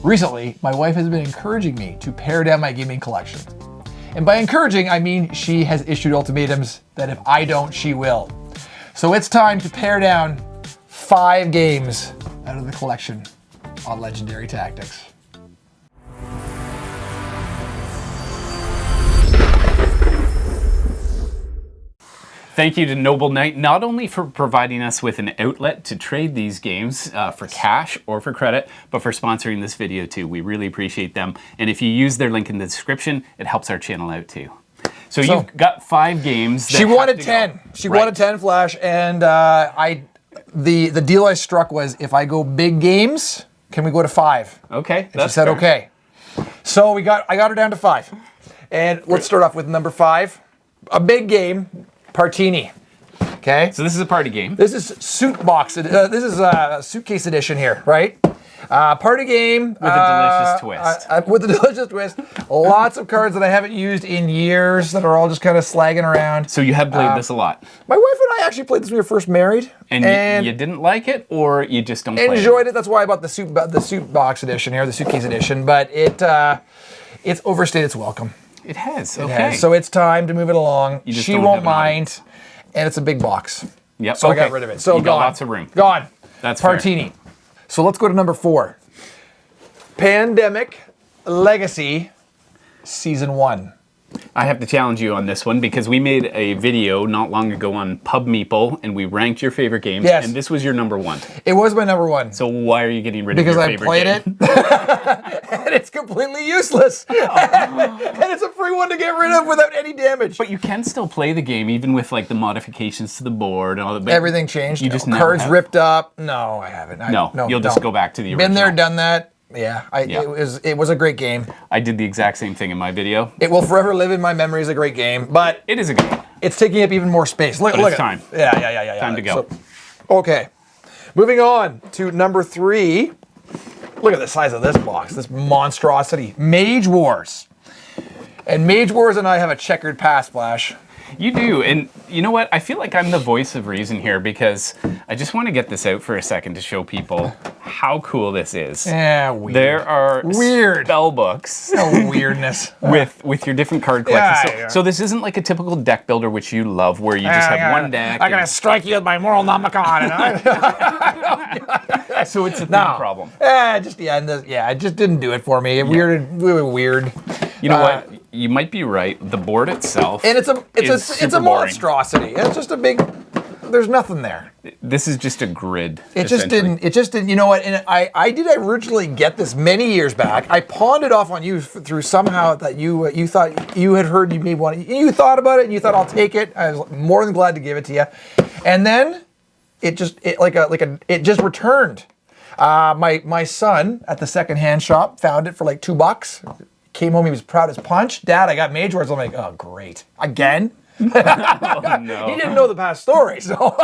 Recently, my wife has been encouraging me to pare down my gaming collection. And by encouraging, I mean she has issued ultimatums that if I don't, she will. So it's time to pare down 5 games out of the collection on Legendary Tactics. Thank you to Noble Knight, not only for providing us with an outlet to trade these games for cash or for credit, but for sponsoring this video too. We really appreciate them. And if you use their link in the description, it helps our channel out too. So you've got 5 games. That she wanted 10. She wanted 10 Flash, and the deal I struck was if I go big games, can we go to 5? Okay, and she said fair. Okay. So I got her down to 5. And let's start off with number 5, a big game. Partini. Okay. So this is a party game. This is suit box. This is a suitcase edition here, right? Party game with a delicious twist. With a delicious twist. Lots of cards that I haven't used in years that are all just kind of slagging around. So you have played this a lot. My wife and I actually played this when we were first married. And you didn't like it, or you just don't play it? Enjoyed it. That's why I bought the suit box edition here, the suitcase edition. But it's overstayed its welcome. It has, okay. It has. So it's time to move it along. She won't mind, and it's a big box. Yep. So I got rid of it. So you got lots of room. Gone. That's Partini. Fair. So let's go to number 4. Pandemic Legacy Season 1. I have to challenge you on this one because we made a video not long ago on Pub Meeple and we ranked your favorite games. Yes. And this was your number 1. It was my number 1. So why are you getting rid of your favorite game? Because I played it and it's completely useless. And it's a free one to get rid of without any damage. But you can still play the game even with like the modifications to the board and all that. Everything changed. You just cards ripped up. No, I haven't. You'll just go back to the original. Been there, done that. Yeah, it was a great game. I did the exact same thing in my video. It will forever live in my memory as a great game, but it is a good one. It's taking up even more space. Look it's at time. Yeah. Time to go. So, okay, moving on to number 3. Look at the size of this box, this monstrosity. Mage Wars. And Mage Wars and I have a checkered past, Flash. You do, and you know what? I feel like I'm the voice of reason here because I just want to get this out for a second to show people how cool this is. Yeah, weird. There are spell books. Oh, weirdness. with your different card collections. So this isn't like a typical deck builder, which you love, where you just have one deck. I'm gonna strike you with my moral nomicon. So it's a problem. It just didn't do it for me. Weird. You know what? You might be right. The board itself, and it's a monstrosity. It's just a big. There's nothing there. This is just a grid. It just didn't. You know what? And I did originally get this many years back. I pawned it off on you through somehow that you thought you had heard you may want it. You thought about it and you thought I'll take it. I was more than glad to give it to you. And then it just returned. My son at the secondhand shop found it for like $2. Came home, he was proud as punch. Dad, I got Mage Wars. I'm like, oh, great. Again? Oh, no. He didn't know the past story, so.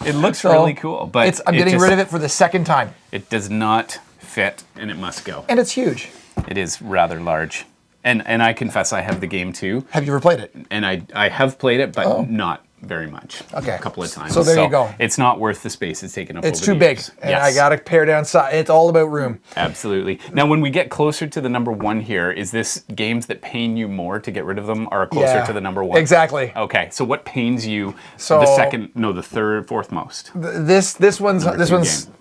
It looks really cool, but I'm getting rid of it for the second time. It does not fit, and it must go. And it's huge. It is rather large. And I confess I have the game too. Have you ever played it? And I have played it, but not very much. Okay. A couple of times. So there you go. It's not worth the space it's taken up. It's too big. And I got to pare down size. It's all about room. Absolutely. Now, when we get closer to the number 1 here, is this games that pain you more to get rid of them are closer to the number 1? Exactly. Okay. So what pains you the third, fourth most? This one's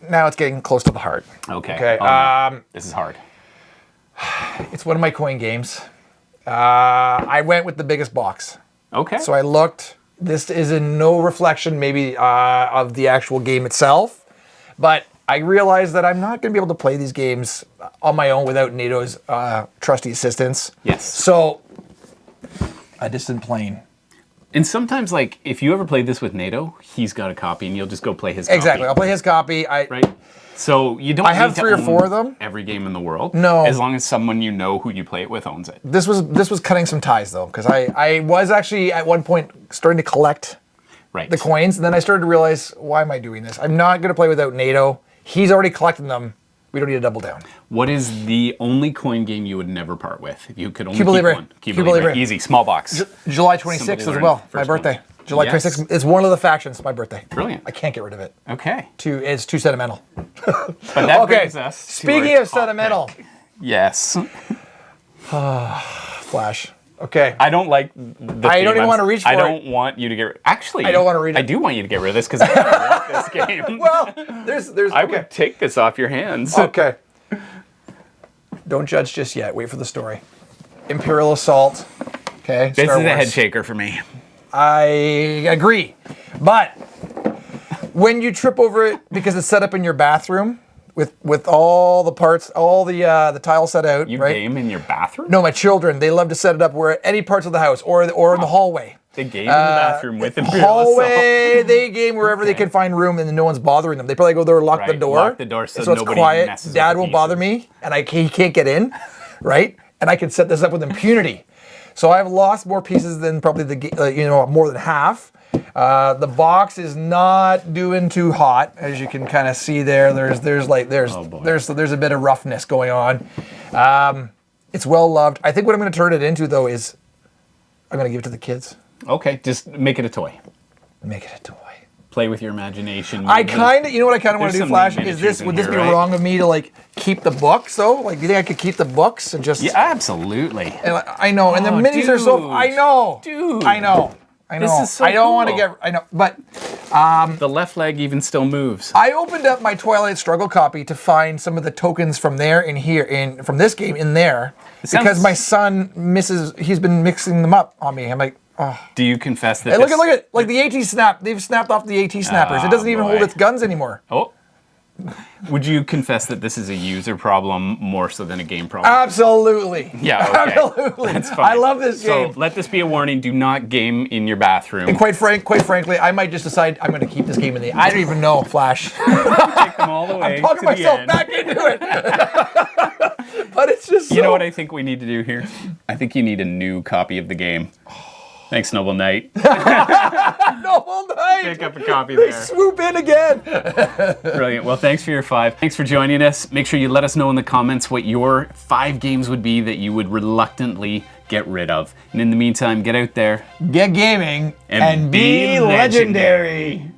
now it's getting close to the heart. Okay. No. This is hard. It's one of my coin games. I went with the biggest box. Okay. So I looked. This is in no reflection maybe of the actual game itself, but I realized that I'm not going to be able to play these games on my own without NATO's trusty assistance. Yes. So a distant plane. And sometimes, like, if you ever played this with NATO, he's got a copy, and you'll just go play his copy. Exactly. I'll play his copy. Right? So you don't. I have 3 or 4 of them. Every game in the world. No. As long as someone you know who you play it with owns it. This was cutting some ties though, because I was actually at one point starting to collect the coins, and then I started to realize, why am I doing this? I'm not going to play without NATO. He's already collecting them. We don't need to double down. What is the only coin game you would never part with? If you could only Cuba keep Libre. one. Cuba Libre. Easy, small box. July 26th as well, my birthday. July Yes. 26th. It's one of the factions. It's my birthday. Brilliant. I can't get rid of it. Okay. It's too sentimental. But that Okay. brings us to Speaking our of sentimental, topic. Yes. Flash. Okay. I don't like the I theme. don't even want to reach for I it. don't want you to get. Actually, I don't want to read it. I do want you to get rid of this because I want this game. Well, there's. I Okay. would take this off your hands. Okay. Don't judge just yet. Wait for the story. Imperial Assault. Okay. This Star is a head Wars. shaker for me. I agree, but when you trip over it because it's set up in your bathroom with all the parts, all the tile set out, You right? game in your bathroom? No, my children, they love to set it up where any parts of the house or in the hallway. They game in the bathroom with Imperial Hallway, they game wherever they can find room and no one's bothering them. They probably go there and lock the Right, door. lock the door so it's nobody quiet. messes with Dad the won't bother pieces. me, and he can't get in, right? And I can set this up with impunity. So I've lost more pieces than probably more than half. The box is not doing too hot, as you can kind of see there. There's a bit of roughness going on. It's well loved. I think what I'm going to turn it into though is I'm going to give it to the kids. Okay, just make it a toy. Make it a toy. Play with your imagination. I kind of, you know what I kind of want to There's do, Flash? some Is miniatures this, in would this here, be right? wrong of me to like keep the books though? Like, do you think I could keep the books and just? Yeah, absolutely. And I know, and the Oh, minis are so. dude. I know, Dude. I know. This is so I don't want to cool. get. I know, but The left leg even still moves. I opened up my Twilight Struggle copy to find some of the tokens from there in here from this game in there sounds- because my son he's been mixing them up on me. I'm like, oh. Do you confess that? Hey, look at like the AT snap. They've snapped off the AT snappers. It doesn't even boy. hold its guns anymore. Oh. Would you confess that this is a user problem more so than a game problem? Absolutely. Yeah, okay. Absolutely. That's fine. I love this game. So let this be a warning: do not game in your bathroom. And quite frankly, I might just decide I'm going to keep this game in the. I don't even know, Flash. Take them all the way. I'm talking to the myself end. back into it. But it's just. You know what I think we need to do here? I think you need a new copy of the game. Thanks, Noble Knight. Noble Knight. Pick up a copy They there. swoop in again. Brilliant. Well, thanks for your 5. Thanks for joining us. Make sure you let us know in the comments what your 5 games would be that you would reluctantly get rid of. And in the meantime, get out there Get gaming and be legendary.